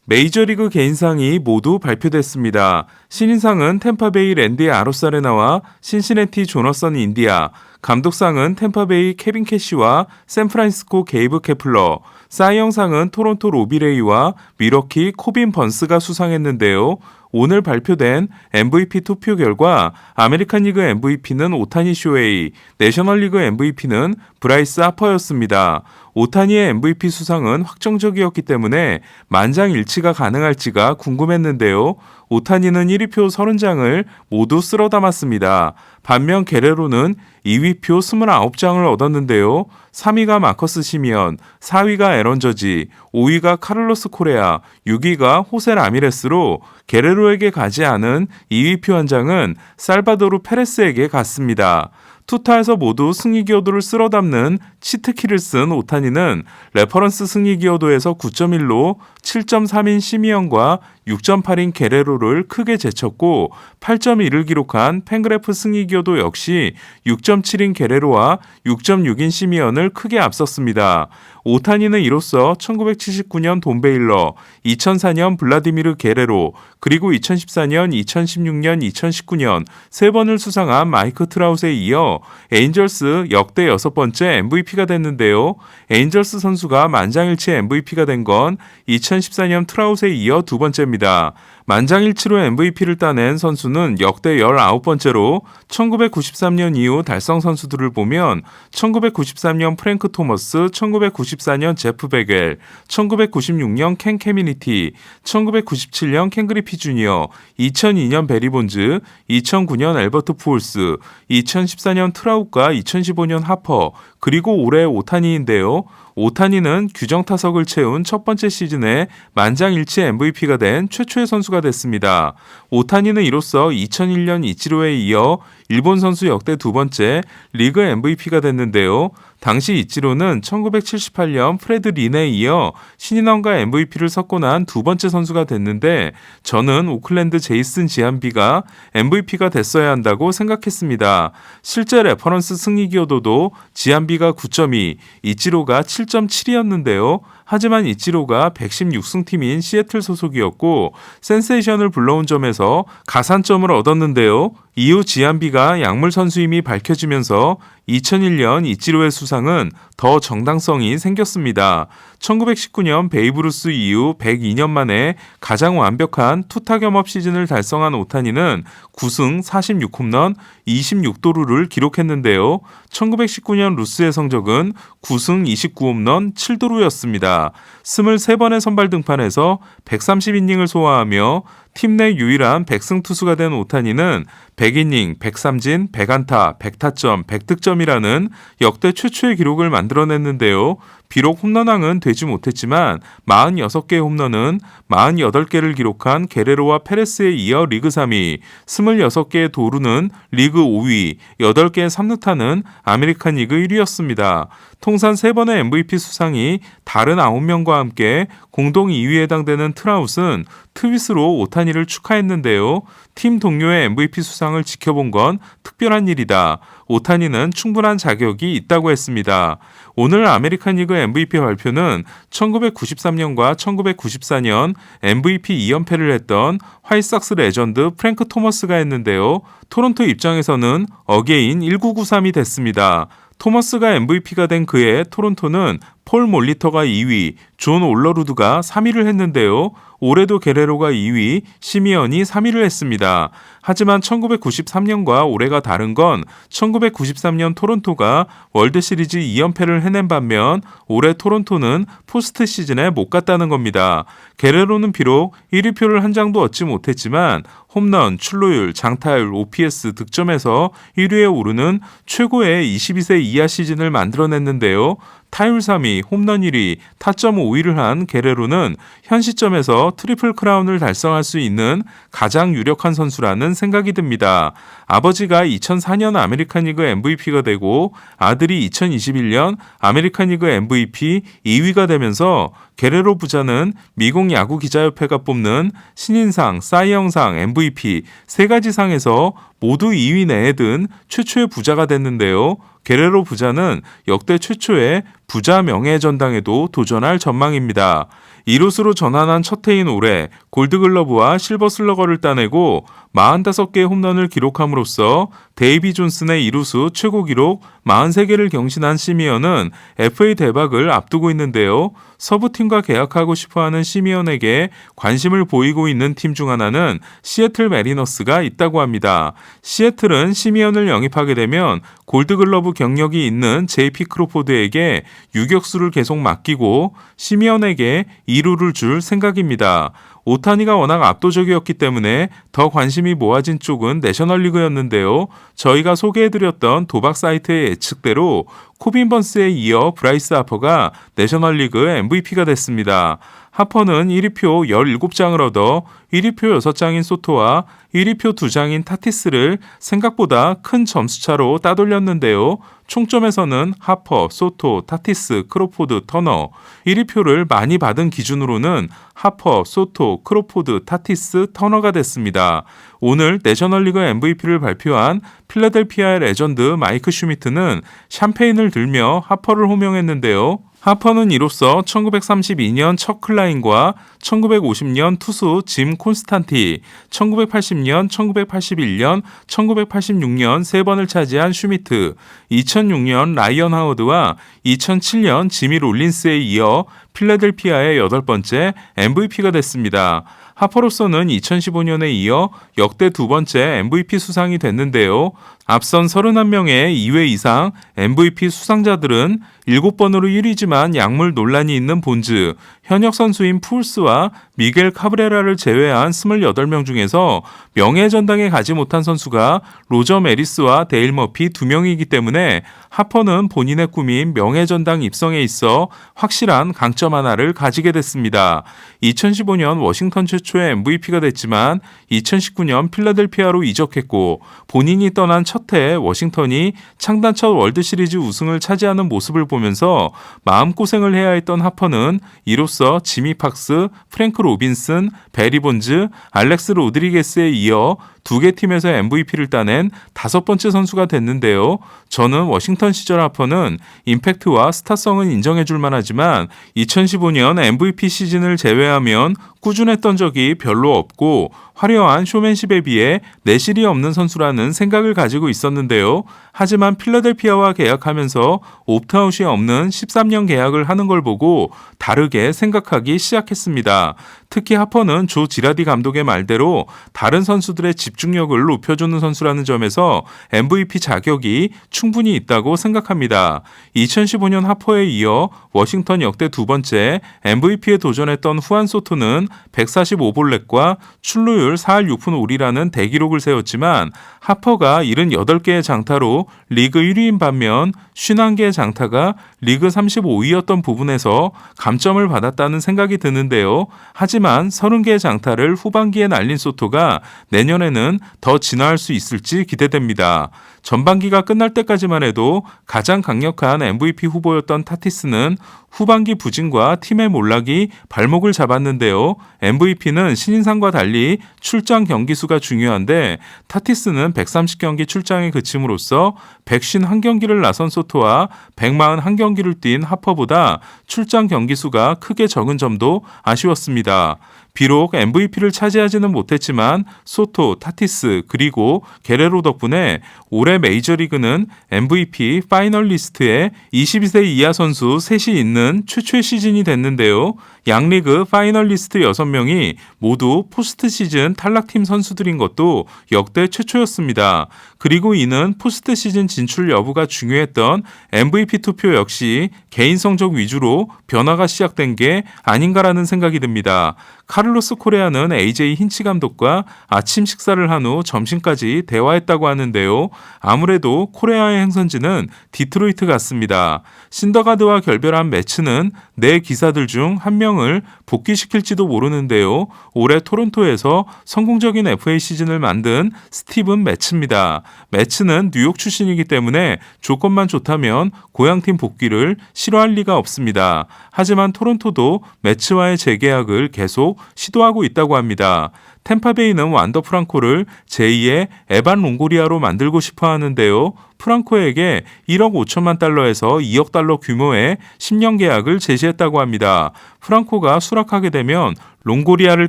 메이저리그 개인상이 모두 발표됐습니다. 신인상은 템파베이 랜디 아로사레나와 신시내티 조너선 인디아, 감독상은 템파베이 케빈 캐시와 샌프란시스코 게이브 케플러, 사이영상은 토론토 로비레이와 미러키 코빈 번스가 수상했는데요. 오늘 발표된 MVP 투표 결과 아메리칸 리그 MVP는 오타니 쇼헤이, 내셔널리그 MVP는 브라이스 하퍼였습니다. 오타니의 MVP 수상은 확정적이었기 때문에 만장일치가 가능할지가 궁금했는데요. 오타니는 1위표 30장을 모두 쓸어 담았습니다. 반면 게레로는 2위표 29장을 얻었는데요. 3위가 마커스 시미언, 4위가 에런 저지, 5위가 카를로스 코레아, 6위가 호세 라미레스로 게레로에게 가지 않은 2위표 한 장은 살바도르 페레스에게 갔습니다. 투타에서 모두 승리 기여도를 쓸어 담는 치트키를 쓴 오타니는 레퍼런스 승리 기여도에서 9.1로 7.3인 시미언과 6.8인 게레로를 크게 제쳤고 8.1을 기록한 팬그래프 승리 기여도 역시 6.7인 게레로와 6.6인 시미언을 크게 앞섰습니다. 오타니는 이로써 1979년 돈 베일러, 2004년 블라디미르 게레로, 그리고 2014년, 2016년, 2019년 세 번을 수상한 마이크 트라웃에 이어 에인절스 역대 6번째 MVP가 됐는데요. 에인절스 선수가 만장일치 MVP가 된 건 2014년 트라웃에 이어 두 번째입니다. 만장일치로 MVP를 따낸 선수는 역대 19번째로 1993년 이후 달성 선수들을 보면 1993년 프랭크 토머스, 1994년 제프 베겔, 1996년 켄 캐미니티, 1997년 켄 그리피 주니어, 2002년 베리 본즈, 2009년 엘버트 푸올스, 2014년 트라웃과 2015년 하퍼, 그리고 올해 오타니인데요. 오타니는 규정 타석을 채운 첫 번째 시즌에 만장일치 MVP가 된 최초의 선수가 됐습니다. 오타니는 이로써 2001년 이치로에 이어 일본 선수 역대 두 번째 리그 MVP가 됐는데요. 당시 이치로는 1978년 프레드 린에 이어 신인왕과 MVP를 섞고 난 두 번째 선수가 됐는데 저는 오클랜드 제이슨 지안비가 MVP가 됐어야 한다고 생각했습니다. 실제 레퍼런스 승리 기여도도 지안비가 9.2, 이치로가 7.7이었는데요. 하지만 이치로가 116승 팀인 시애틀 소속이었고 센세이션을 불러온 점에서 가산점을 얻었는데요. 이후 지안비가 약물 선수임이 밝혀지면서 2001년 이치로의 수상은 더 정당성이 생겼습니다. 1919년 베이브루스 이후 102년 만에 가장 완벽한 투타 겸업 시즌을 달성한 오타니는 9승 46홈런 26도루를 기록했는데요. 1919년 루스의 성적은 9승 29홈런 7도루였습니다. 23번의 선발 등판에서 130이닝을 소화하며 팀 내 유일한 100승 투수가 된 오타니는 100이닝, 103진, 100안타, 100타점, 100득점이라는 역대 최초의 기록을 만들어냈는데요. 비록 홈런왕은 되지 못했지만 46개의 홈런은 48개를 기록한 게레로와 페레스에 이어 리그 3위, 26개의 도루는 리그 5위, 8개의 3루타는 아메리칸 리그 1위였습니다. 통산 3번의 MVP 수상이 다른 9명과 함께 공동 2위에 해당되는 트라웃은 트윗으로 오타니를 축하했는데요. 팀 동료의 MVP 수상을 지켜본 건 특별한 일이다. 오타니는 충분한 자격이 있다고 했습니다. 오늘 아메리칸 리그 MVP 발표는 1993년과 1994년 MVP 2연패를 했던 화이트삭스 레전드 프랭크 토머스가 했는데요. 토론토 입장에서는 어게인 1993이 됐습니다. 토머스가 MVP가 된 그해 토론토는 폴 몰리터가 2위, 존 올러루드가 3위를 했는데요. 올해도 게레로가 2위, 시미언이 3위를 했습니다. 하지만 1993년과 올해가 다른 건 1993년 토론토가 월드시리즈 2연패를 해낸 반면 올해 토론토는 포스트 시즌에 못 갔다는 겁니다. 게레로는 비록 1위표를 한 장도 얻지 못했지만 홈런, 출루율, 장타율, OPS, 득점에서 1위에 오르는 최고의 22세 이하 시즌을 만들어냈는데요. 타율 3위, 홈런 1위, 타점 5위를 한 게레로는 현 시점에서 트리플 크라운을 달성할 수 있는 가장 유력한 선수라는 생각이 듭니다. 아버지가 2004년 아메리칸 리그 MVP가 되고 아들이 2021년 아메리칸 리그 MVP 2위가 되면서 게레로 부자는 미국 야구 기자협회가 뽑는 신인상, 사이영상, MVP 세 가지 상에서 모두 2위 내에 든 최초의 부자가 됐는데요. 게레로 부자는 역대 최초의 부자 명예의 전당에도 도전할 전망입니다. 이루스로 전환한 첫 해인 올해 골드글러브와 실버 슬러거를 따내고 45개의 홈런을 기록함으로써 데이비 존슨의 이루수 최고 기록 43개를 경신한 시미언은 FA 대박을 앞두고 있는데요. 서부팀과 계약하고 싶어하는 시미언에게 관심을 보이고 있는 팀 중 하나는 시애틀 메리너스가 있다고 합니다. 시애틀은 시미언을 영입하게 되면 골드글러브 경력이 있는 JP 크로포드에게 유격수를 계속 맡기고 시미언에게 2루를 줄 생각입니다. 오타니가 워낙 압도적이었기 때문에 더 관심이 모아진 쪽은 내셔널리그였는데요. 저희가 소개해드렸던 도박 사이트의 예측대로 코빈 번스에 이어 브라이스 하퍼가 내셔널리그 MVP가 됐습니다. 하퍼는 1위표 17장을 얻어 1위표 6장인 소토와 1위표 2장인 타티스를 생각보다 큰 점수차로 따돌렸는데요. 총점에서는 하퍼, 소토, 타티스, 크로포드, 터너 1위표를 많이 받은 기준으로는 하퍼, 소토, 크로포드, 타티스, 터너가 됐습니다. 오늘 내셔널리그 MVP를 발표한 필라델피아의 레전드 마이크 슈미트는 샴페인을 들며 하퍼를 호명했는데요. 하퍼는 이로써 1932년 척 클라인과 1950년 투수 짐 콘스탄티, 1980년, 1981년, 1986년 3번을 차지한 슈미트, 2006년 라이언 하워드와 2007년 지미 롤린스에 이어 필라델피아의 8번째 MVP가 됐습니다. 하퍼로서는 2015년에 이어 역대 2번째 MVP 수상이 됐는데요. 앞선 31명의 2회 이상 MVP 수상자들은 7번으로 1위지만 약물 논란이 있는 본즈, 현역 선수인 풀스와 미겔 카브레라를 제외한 28명 중에서 명예의 전당에 가지 못한 선수가 로저 메리스와 데일 머피 2명이기 때문에 하퍼는 본인의 꿈인 명예의 전당 입성에 있어 확실한 강점 하나를 가지게 됐습니다. 2015년 워싱턴 최초의 MVP가 됐지만 2019년 필라델피아로 이적했고 본인이 떠난 첫 해 워싱턴이 창단 첫 월드시리즈 우승을 차지하는 모습을 보면서 마음고생을 해야 했던 하퍼는 이로써 지미 팍스, 프랭크 로빈슨, 베리 본즈, 알렉스 로드리게스에 이어 2개 팀에서 MVP를 따낸 5번째 선수가 됐는데요. 저는 워싱턴 시절 하퍼는 임팩트와 스타성은 인정해줄 만하지만 2015년 MVP 시즌을 제외하면 꾸준했던 적이 별로 없고 화려한 쇼맨십에 비해 내실이 없는 선수라는 생각을 가지고 있었는데요. 하지만 필라델피아와 계약하면서 옵트아웃이 없는 13년 계약을 하는 걸 보고 다르게 생각하기 시작했습니다. 특히 하퍼는 조 지라디 감독의 말대로 다른 선수들의 집중력을 높여주는 선수라는 점에서 MVP 자격이 충분히 있다고 생각합니다. 2015년 하퍼에 이어 워싱턴 역대 2번째 MVP에 도전했던 후안 소토는 145볼넷과 출루율 4할 6푼 5리라는 대기록을 세웠지만 하퍼가 78개의 장타로 리그 1위인 반면 51개의 장타가 리그 35위였던 부분에서 감점을 받았다는 생각이 드는데요. 하지만 30개의 장타를 후반기에 날린 소토가 내년에는 더 진화할 수 있을지 기대됩니다. 전반기가 끝날 때까지만 해도 가장 강력한 MVP 후보였던 타티스는 후반기 부진과 팀의 몰락이 발목을 잡았는데요. MVP는 신인상과 달리 출장 경기 수가 중요한데 타티스는 130경기 출장에 그침으로써 151경기를 나선 소토와 141경기를 뛴 하퍼보다 출장 경기 수가 크게 적은 점도 아쉬웠습니다. 비록 MVP를 차지하지는 못했지만 소토, 타티스 그리고 게레로 덕분에 올해 메이저리그는 MVP 파이널리스트에 22세 이하 선수 3이 있는 최초의 시즌이 됐는데요. 양리그 파이널리스트 6명이 모두 포스트 시즌 탈락팀 선수들인 것도 역대 최초였습니다. 그리고 이는 포스트 시즌 진출 여부가 중요했던 MVP 투표 역시 개인 성적 위주로 변화가 시작된 게 아닌가라는 생각이 듭니다. 카를로스 코레아는 AJ 힌치 감독과 아침 식사를 한 후 점심까지 대화했다고 하는데요. 아무래도 코레아의 행선지는 디트로이트 같습니다. 신더가드와 결별한 매츠는 4기사들 중 1명을 복귀시킬지도 모르는데요. 올해 토론토에서 성공적인 FA 시즌을 만든 스티븐 매츠입니다. 매츠는 뉴욕 출신이기 때문에 조건만 좋다면 고향팀 복귀를 싫어할 리가 없습니다. 하지만 토론토도 매츠와의 재계약을 계속 시도하고 있다고 합니다. 템파베이는 완더 프랑코를 제2의 에반 롱고리아로 만들고 싶어 하는데요. 프랑코에게 1억 5천만 달러에서 2억 달러 규모의 10년 계약을 제시했다고 합니다. 프랑코가 수락하게 되면 롱고리아를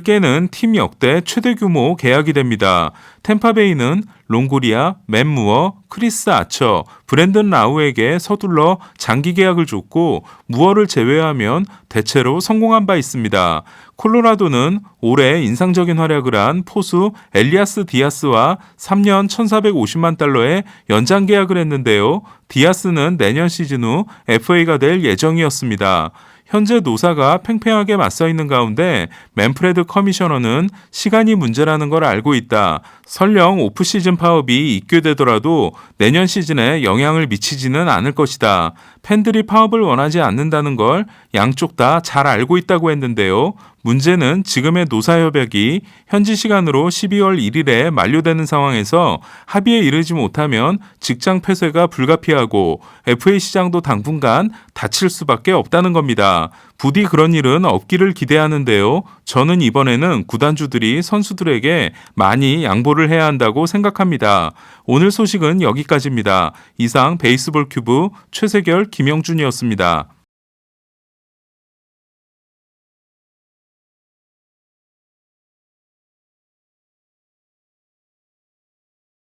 깨는 팀 역대 최대 규모 계약이 됩니다. 템파베이는 롱고리아, 맷 무어, 크리스 아처, 브랜든 라우에게 서둘러 장기 계약을 줬고 무어를 제외하면 대체로 성공한 바 있습니다. 콜로라도는 올해 인상적인 활약을 한 포수 엘리아스 디아스와 3년 1,450만 달러의 연장 계약을 했는데요. 디아스는 내년 시즌 후 FA가 될 예정이었습니다. 현재 노사가 팽팽하게 맞서 있는 가운데 맨프레드 커미셔너는 시간이 문제라는 걸 알고 있다. 설령 오프시즌 파업이 입교되더라도 내년 시즌에 영향을 미치지는 않을 것이다. 팬들이 파업을 원하지 않는다는 걸 양쪽 다 잘 알고 있다고 했는데요. 문제는 지금의 노사협약이 현지 시간으로 12월 1일에 만료되는 상황에서 합의에 이르지 못하면 직장 폐쇄가 불가피하고 FA 시장도 당분간 닫힐 수밖에 없다는 겁니다. 부디 그런 일은 없기를 기대하는데요. 저는 이번에는 구단주들이 선수들에게 많이 양보를 해야 한다고 생각합니다. 오늘 소식은 여기까지입니다. 이상 베이스볼 큐브 최세결 김영준이었습니다.